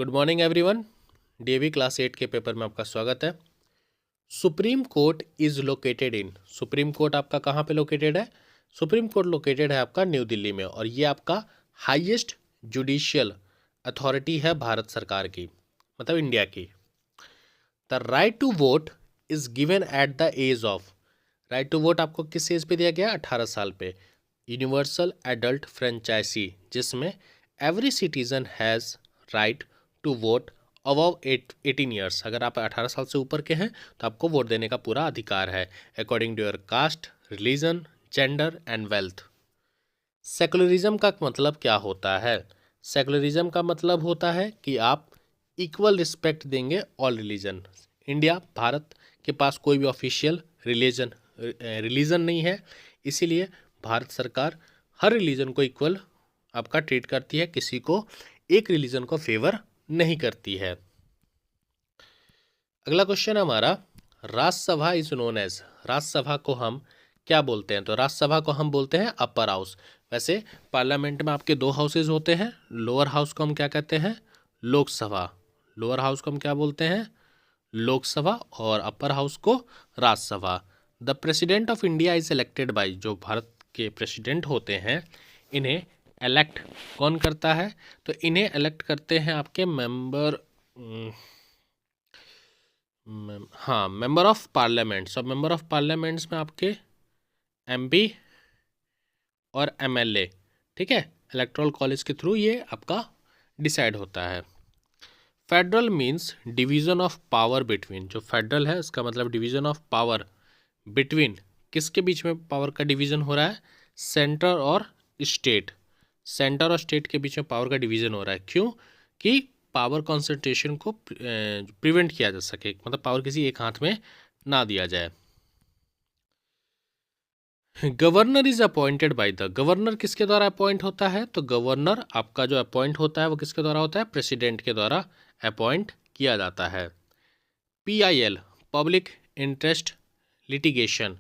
Good morning everyone. DAV class 8 के paper में आपका स्वागत है। Supreme court is located in, supreme court आपका कहाँ पे लोकेटेड है? सुप्रीम कोर्ट लोकेटेड है आपका न्यू दिल्ली में, और ये आपका हाईएस्ट जुडिशियल अथॉरिटी है भारत सरकार की, मतलब इंडिया की। The right to vote is given at the age of, right to vote आपको किस एज पे दिया गया? 18 साल पे। यूनिवर्सल एडल्ट फ्रेंचाइजी, जिसमें every citizen has right to vote above 18 years, अगर आप 18 साल से ऊपर के हैं तो आपको वोट देने का पूरा अधिकार है, according to your caste, religion, gender and wealth. Secularism का मतलब क्या होता है? सेकुलरिज्म का मतलब होता है कि आप इक्वल रिस्पेक्ट देंगे ऑल रिलीजन। इंडिया, भारत के पास कोई भी ऑफिशियल रिलीजन नहीं है, इसीलिए भारत सरकार हर रिलीजन को इक्वल आपका ट्रीट करती है, किसी को एक रिलीजन को फेवर नहीं करती है। अगला क्वेश्चन हमारा, Rajya Sabha is known as, Rajya Sabha को हम क्या बोलते हैं? तो राज्यसभा को हम बोलते हैं अपर हाउस। वैसे पार्लियामेंट में आपके दो हाउसेज होते हैं, लोअर हाउस को हम क्या कहते हैं? लोकसभा। लोअर हाउस को हम क्या बोलते हैं? लोकसभा, और अपर हाउस को Rajya Sabha. The president of India is elected by, जो भारत के प्रेसिडेंट होते हैं इन्हें इलेक्ट कौन करता है? तो इन्हें इलेक्ट करते हैं आपके मेंबर, हाँ, मेंबर ऑफ पार्लियामेंट्स। और मेंबर ऑफ पार्लियामेंट्स में आपके एमपी और एमएलए, ठीक है, इलेक्टोरल कॉलेज के थ्रू ये आपका डिसाइड होता है। Federal means division of power between, जो फेडरल है इसका मतलब डिवीजन ऑफ पावर बिटवीन, किसके बीच में पावर का डिवीजन हो रहा है? सेंटर और स्टेट। सेंटर और स्टेट के बीच में पावर का डिवीजन हो रहा है, क्यों? कि पावर कॉन्सेंट्रेशन को प्रिवेंट किया जा सके, मतलब पावर किसी एक हाथ में ना दिया जाए। Governor is appointed by the, governor किसके द्वारा अपॉइंट होता है? तो गवर्नर आपका जो अपॉइंट होता है वो किसके द्वारा होता है? प्रेसिडेंट के द्वारा अपॉइंट किया जाता है। PIL, public interest litigation,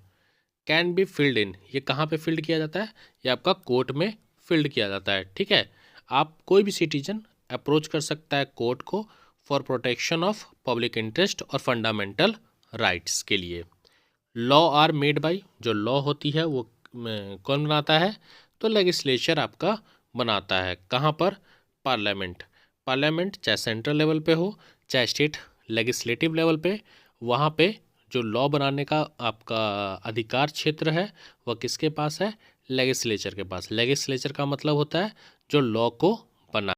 can be filled in, ये कहाँ पे फिल्ड किया जाता है? ये आपका कोर्ट में फिल्ड किया जाता है, ठीक है। आप कोई भी सिटीजन अप्रोच कर सकता है कोर्ट को for protection of public interest और फंडामेंटल राइट्स के लिए। लॉ आर मेड बाय, जो लॉ होती है वो कौन बनाता है? तो लेजिस्लेचर आपका बनाता है। कहाँ पर? पार्लियामेंट। पार्लियामेंट चाहे सेंट्रल लेवल पे हो चाहे स्टेट लेजिस्लेटिव लेवल पे, वहाँ पे जो लॉ बनाने का आपका अधिकार क्षेत्र है वह किसके पास है? लेजिस्लेचर के पास। लेजिस्लेचर का मतलब होता है जो लॉ को बना